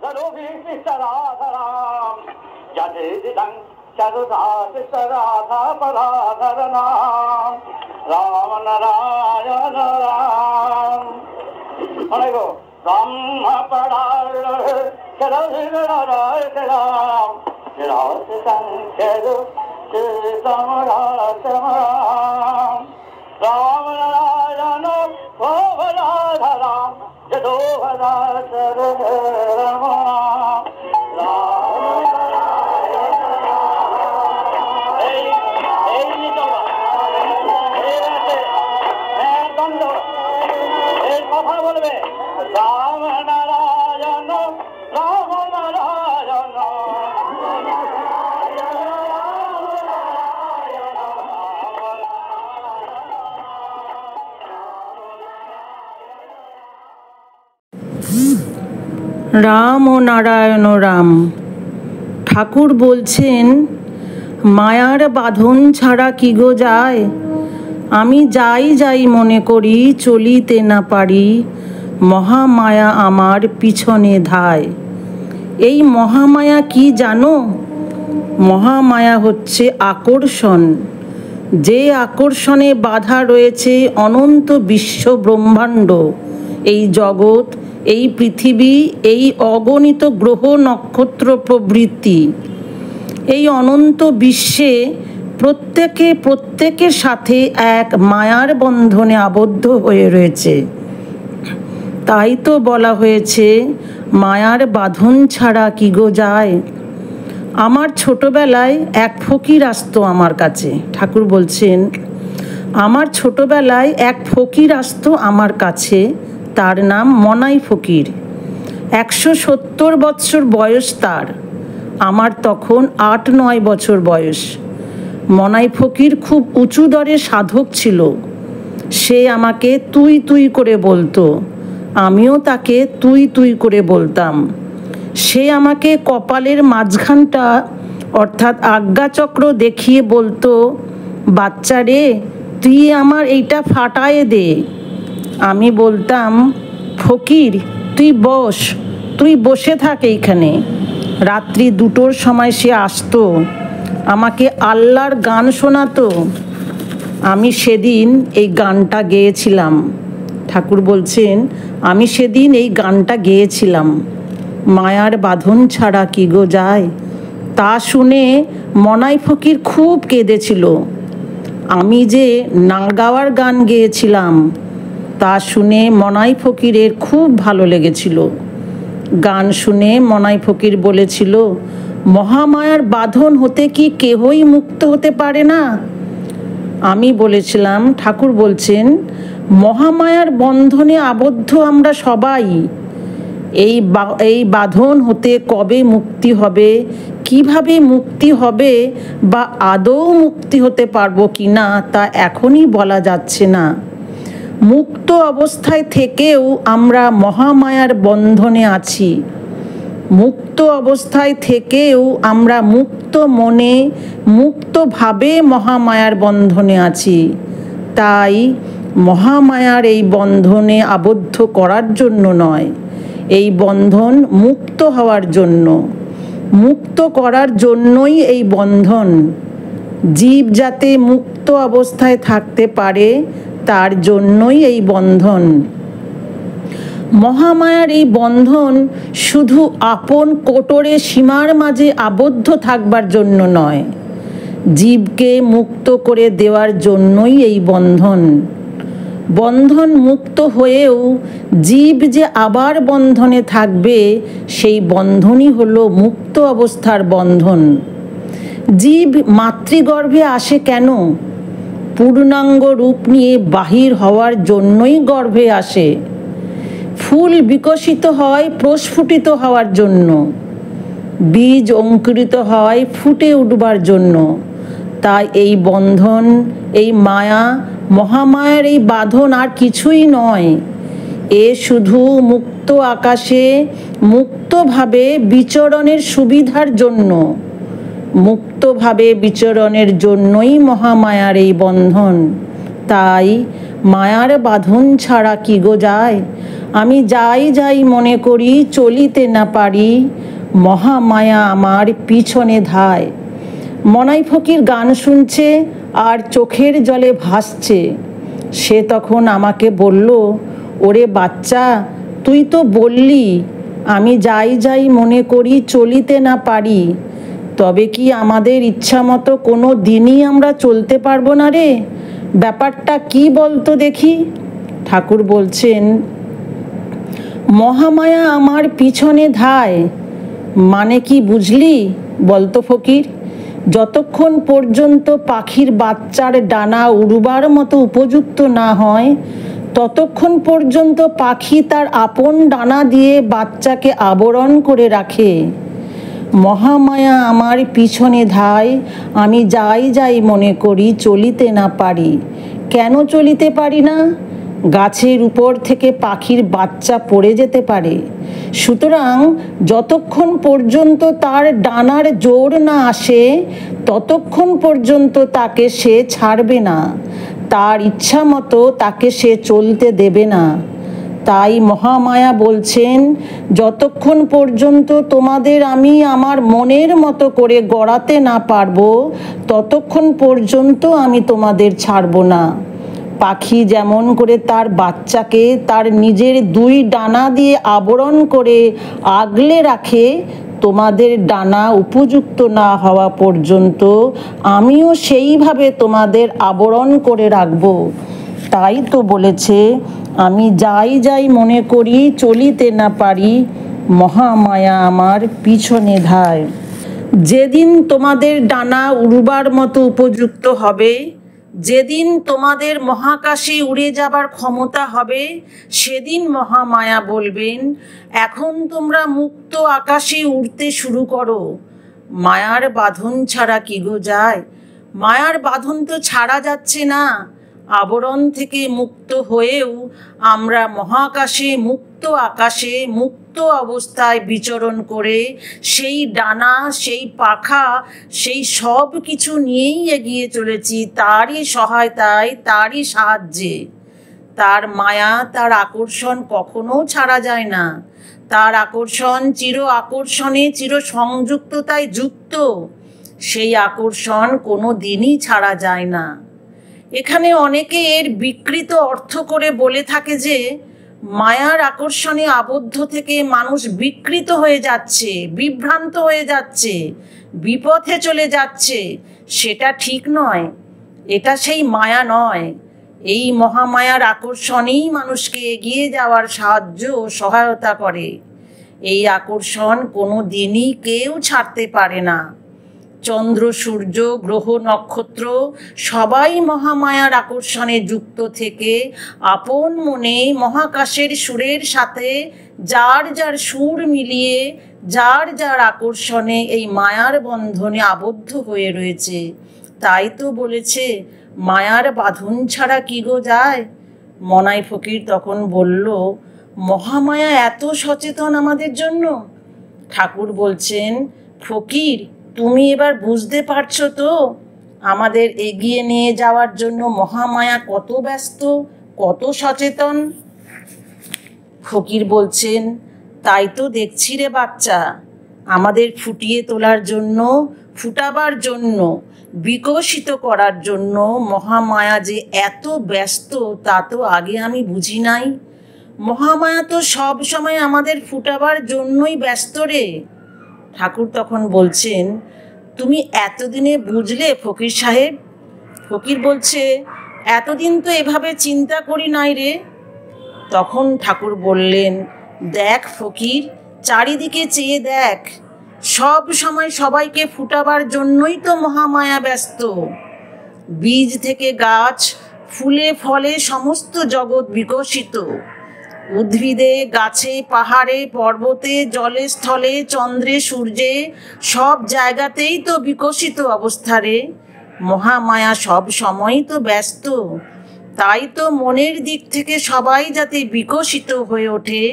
Radharam Jadidang Sadhata Radha Paradharanam Rama Narayana Ram Anago Brahma Padar Sadhara Ram Radharam Sadhu Samara Samaram Rama Narayana Paradharam Jadovara Sadhara Ram ও নারায়ণ রাম। ঠাকুর বলছেন, মায়ার বাঁধন ছাড়া কি গো যায়, আমি যাই যাই মনে করি চলিতে না পারি, মহামায়া আমার পিছনে ধায়। এই মহামায়া কি জানো? মহামায়া হচ্ছে আকর্ষণ। যে আকর্ষণে বাধা রয়েছে অনন্ত বিশ্ব ব্রহ্মাণ্ড, এই জগৎ, এই পৃথিবী, এই অগণিত গ্রহ নক্ষত্র প্রভৃতি, এই অনন্ত বিশ্বে প্রত্যেকের সাথে এক মায়ার বন্ধনে আবদ্ধ হয়ে রয়েছে। তাই তো বলা হয়েছে, মায়ার বাঁধন ছাড়া কি গো যায়। আমার ছোটবেলায় এক ফকির আসতো আমার কাছে। ঠাকুর বলছেন, আমার ছোটবেলায় এক ফকির আসতো আমার কাছে, তার নাম মনাই ফকির। 170 বৎসর বয়স তার। আমার তখন 8-9 বছর বয়স। মনাই ফকির খুব উঁচু দরে সাধক ছিল। সে আমাকে তুই তুই করে বলতো, আমিও তাকে তুই তুই করে বলতাম। সে আমাকে কপালের মাঝখানটা অর্থাৎ আজ্ঞাচক্র দেখিয়ে বলতো, বাচ্চা রে, তুই আমার এইটা ফাটায়ে দে। আমি বলতাম, ফকির তুই বসে থাক এইখানে। রাত্রি 2টোর সময় সে আসতো, আমাকে আল্লাহর গান শোনাতো। আমি সেদিন এই গানটা গেয়েছিলাম। ঠাকুর বলছেন, আমি সেদিন এই গানটা গেয়েছিলাম, মায়ার বাঁধন ছাড়া কি গো যায়। তা শুনে মনাই ফকির খুব কেঁদেছিল। আমি যে না গাওয়ার গান গেয়েছিলাম তা শুনে মনাই ফকিরের খুব ভালো লেগেছিল। গান শুনে মনাই ফকির বলেছিল, মহামায়ার বাঁধন হতে কি কেহই মুক্ত হতে পারে না? আমি বলেছিলাম, ঠাকুর বলছেন, মহামায়ার বন্ধনে আবদ্ধ আমরা সবাই। এই বাঁধন হতে কবে মুক্তি হবে, কিভাবে মুক্তি হবে, বা আদৌ মুক্তি হতে পারবো কি না তা এখনই বলা যাচ্ছে না। মুক্ত অবস্থায় থেকেও আমরা মহামায়ার বন্ধনে আছি। মুক্ত অবস্থায় থেকেও আমরা মুক্ত মনে, মুক্তভাবে মহামায়ার বন্ধনে আছি। তাই মহামায়ার এই বন্ধনে আবদ্ধ করার জন্য নয়, এই বন্ধন মুক্ত হওয়ার জন্য, মুক্ত করার জন্যই এই বন্ধন। জীব যাতে মুক্ত অবস্থায় থাকতে পারে তার জন্যই এই বন্ধন। মহামায়ার এই বন্ধন শুধু আপন কোটরে সীমার মাঝে আবদ্ধ থাকবার জন্য নয়, জীবকে মুক্ত করে দেওয়ার জন্যই এই বন্ধন। বন্ধন মুক্ত হয়েও জীব যে আবার বন্ধনে থাকবে, সেই বন্ধনই হলো মুক্ত অবস্থার বন্ধন। জীব মাতৃগর্ভে আসে কেন? পূর্ণাঙ্গ রূপ নিয়ে বাহির হওয়ার জন্যই গর্ভে আসে। ফুল বিকশিত হয় প্রস্ফুটিত হওয়ার জন্য, বীজ অঙ্কুরিত হয় ফুটে উঠবার জন্য। তাই এই বন্ধন, এই মায়া, মহামায়ার এই বাঁধন আর কিছুই নয়। এ শুধু মুক্ত আকাশে মুক্তভাবে বিচরণের সুবিধার জন্য, মুক্তভাবে বিচরণের জন্যই মহামায়ার এই বন্ধন। তাই মায়ার বাঁধন ছাড়া কি গো যায়, আমি যাই যাই মনে করি চলিতে না পারি, মহামায়া আমার পিছনে ধায়। মনাই ফকির গান শুনছে আর চোখের জলে ভাসছে। সে তখন আমাকে বলল, ওরে বাচ্চা, তুই তো বললি আমি যাই যাই মনে করি চলিতে না পারি, তবে কি আমাদের ইচ্ছা মতো কোনো দিনই আমরা চলতে পারবো না রে? ব্যাপারটা কি বলতো দেখি। ঠাকুর বলছেন, মহামায়া আমার পিছনে ধায় মানে কি বুঝলি বলতো ফকির? যতক্ষণ পর্যন্ত পাখির বাচ্চার ডানা উড়বার মতো উপযুক্ত না হয়, ততক্ষণ পর্যন্ত পাখি তার আপন ডানা দিয়ে বাচ্চাকে আবরণ করে রাখে। মহামায়া আমার পিছনে ধায়, আমি যাই যাই মনে করি চলিতে না পারি। কেন চলিতে পারি না? গাছের উপর থেকে পাখির বাচ্চা পড়ে যেতে পারে। সুতরাং যতক্ষণ পর্যন্ত তার ডানার জোর না আসে, ততক্ষণ পর্যন্ত তাকে সে ছাড়বে না, তার ইচ্ছা মতো তাকে সে চলতে দেবে না। তাই মহামায়া বলছেন, যতক্ষণ পর্যন্ত তোমাদের আমি আমার মনের মতো করে গড়াতে না পারবো, ততক্ষণ পর্যন্ত আমি তোমাদের ছাড়ব না। পাখি যেমন করে তার বাচ্চাকে তার নিজের দুই ডানা দিয়ে আবরণ করে আগলে রাখে, তোমাদের ডানা উপযুক্ত না হওয়া পর্যন্ত আমিও সেইভাবে তোমাদের আবরণ করে রাখব। তাই তো বলেছে, আমি যাই যাই মনে করি চলিতে না পারি, মহামায়া আমার পিছনে ধায়। যেদিন তোমাদের ডানা উড়বার মতো উপযুক্ত হবে, যেদিন তোমাদের মহাকাশে উড়ে যাবার ক্ষমতা হবে, সেদিন মহামায়া বলবেন, এখন তোমরা মুক্ত আকাশে উড়তে শুরু করো। মায়ার বাঁধন ছাড়া কি গো যায়? মায়ার বাঁধন তো ছাড়া যাচ্ছে না। আবরণ থেকে মুক্ত হয়েও আমরা মহাকাশে মুক্ত আকাশে মুক্ত অবস্থায় বিচরণ করে সেই ডানা, সেই পাখা, সেই সব কিছু নিয়েই এগিয়ে চলেছি তারই সহায়তায়, তারই সাহায্যে। তার মায়া, তার আকর্ষণ কখনো ছাড়া যায় না। তার আকর্ষণ চির আকর্ষণে চির সংযুক্ততায় যুক্ত। সেই আকর্ষণ কোনো দিনই ছাড়া যায় না। এখানে অনেকে এর বিকৃত অর্থ করে বলে থাকে যে মায়ার আকর্ষণে আবদ্ধ থেকে মানুষ বিকৃত হয়ে যাচ্ছে, বিভ্রান্ত হয়ে যাচ্ছে, বিপথে চলে যাচ্ছে। সেটা ঠিক নয়, এটা সেই মায়া নয়। এই মহামায়ার আকর্ষণই মানুষকে এগিয়ে যাওয়ার সাহায্য ও সহায়তা করে। এই আকর্ষণ কোনো দিনই কেউ ছাড়তে পারে না। চন্দ্র, সূর্য, গ্রহ, নক্ষত্র সবাই মহামায়ার আকর্ষণে যুক্ত থেকে আপন মনে মহাকাশের সুরের সাথে যার যার সুর মিলিয়ে যার যার আকর্ষণে এই মায়ার বন্ধনে আবদ্ধ হয়ে রয়েছে। তাই তো বলেছে, মায়ার বাঁধন ছাড়া কি গো যায়? মনাই ফকির তখন বলল, মহামায়া এত সচেতন আমাদের জন্য? ঠাকুর বলছেন, ফকির, তুমি এবার বুঝতে পারছো তো আমাদের এগিয়ে নিয়ে যাওয়ার জন্য মহামায়া কত ব্যস্ত, কত সচেতন? ফকির বলছেন, তাই তো দেখছি রে বাচ্চা, আমাদের ফুটিয়ে তোলার জন্য, ফুটাবার জন্য, বিকশিত করার জন্য মহামায়া যে এত ব্যস্ত তা তো আগে আমি বুঝি নাই। মহামায়া তো সব সময় আমাদের ফুটাবার জন্যই ব্যস্ত রে। ঠাকুর তখন বলছেন, তুমি এতদিনে বুঝলে ফকির সাহেব? ফকির বলছে, এতদিন তো এভাবে চিন্তা করি নাই রে। তখন ঠাকুর বললেন, দেখ ফকির, চারিদিকে চেয়ে দেখ, সব সময় সবাইকে ফুটাবার জন্যই তো মহামায়া ব্যস্ত। বীজ থেকে গাছ, ফুলে ফলে সমস্ত জগৎ বিকশিত। উদ্ভিদে, গাছে, পাহাড়ে, পর্বতে, জলে, স্থলে, চন্দ্রে, সূর্যে সব জায়গাতেই তো বিকশিত অবস্থা রে। মহামায়া সব সময়ই তো ব্যস্ত। তাই তো মনের দিক থেকে সবাই যাতে বিকশিত হয়ে ওঠে,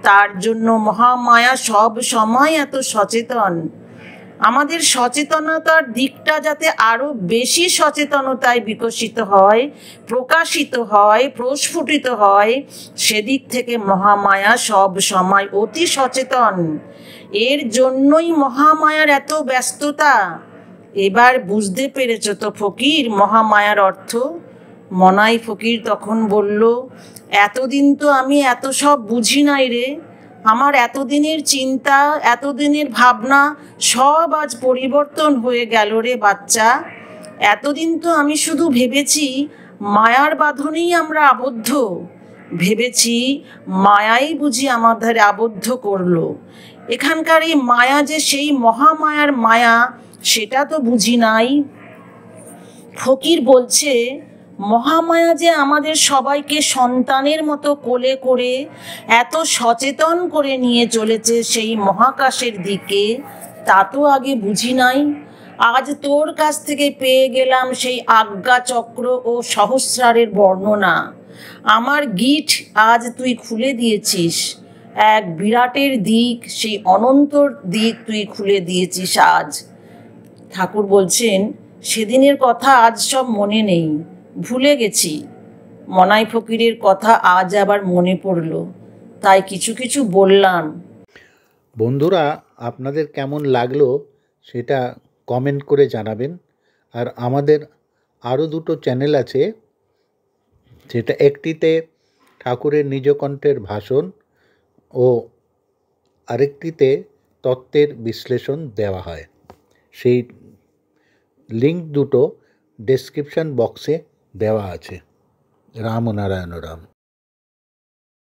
তার জন্য মহামায়া সব সময় এত সচেতন। আমাদের সচেতনতার দিকটা যাতে আরো বেশি সচেতনতায় বিকশিত হয়, প্রকাশিত হয়, প্রস্ফুটিত হয়, সেদিক থেকে মহামায়া সব সময় অতি সচেতন। এর জন্যই মহামায়ার এত ব্যস্ততা। এবার বুঝতে পেরেছ তো ফকির মহামায়ার অর্থ? মনাই ফকির তখন বলল, এতদিন তো আমি এত সব বুঝি নাই রে। আমার এতদিনের চিন্তা, এতদিনের ভাবনা সব আজ পরিবর্তন হয়ে গেল রে বাচ্চা। এতদিন তো আমি শুধু ভেবেছি মায়ার বাঁধনেই আমরা আবদ্ধ, ভেবেছি মায়াই বুঝি আমাদের আবদ্ধ করলো। এখানকার এই মায়া যে সেই মহামায়ার মায়া সেটা তো বুঝি নাই। ফকির বলছে, মহামায়া যে আমাদের সবাইকে সন্তানের মতো কোলে করে এত সচেতন করে নিয়ে চলেছে সেই মহাকাশের দিকে, তা তো আগে বুঝি নাই। আজ তোর কাছ থেকে পেয়ে গেলাম সেই আজ্ঞাচক্র ও সহস্রারের বর্ণনা। আমার গিট আজ তুই খুলে দিয়েছিস। এক বিরাটের দিক, সেই অনন্তর দিক তুই খুলে দিয়েছিস আজ। ঠাকুর বলছেন, সেদিনের কথা আজ সব মনে নেই, ভুলে গেছি। মনাই ফকিরের কথা আজ আবার মনে পড়ল, তাই কিছু কিছু বললাম। বন্ধুরা, আপনাদের কেমন লাগলো সেটা কমেন্ট করে জানাবেন। আর আমাদের আরও দুটো চ্যানেল আছে, সেটা একটিতে ঠাকুরের নিজ কণ্ঠের ভাষণ ও আরেকটিতে তত্ত্বের বিশ্লেষণ দেওয়া হয়। সেই লিঙ্ক দুটো ডেসক্রিপশন বক্সে দেওয়া আছে। রাম ও নারায়ণ রাম।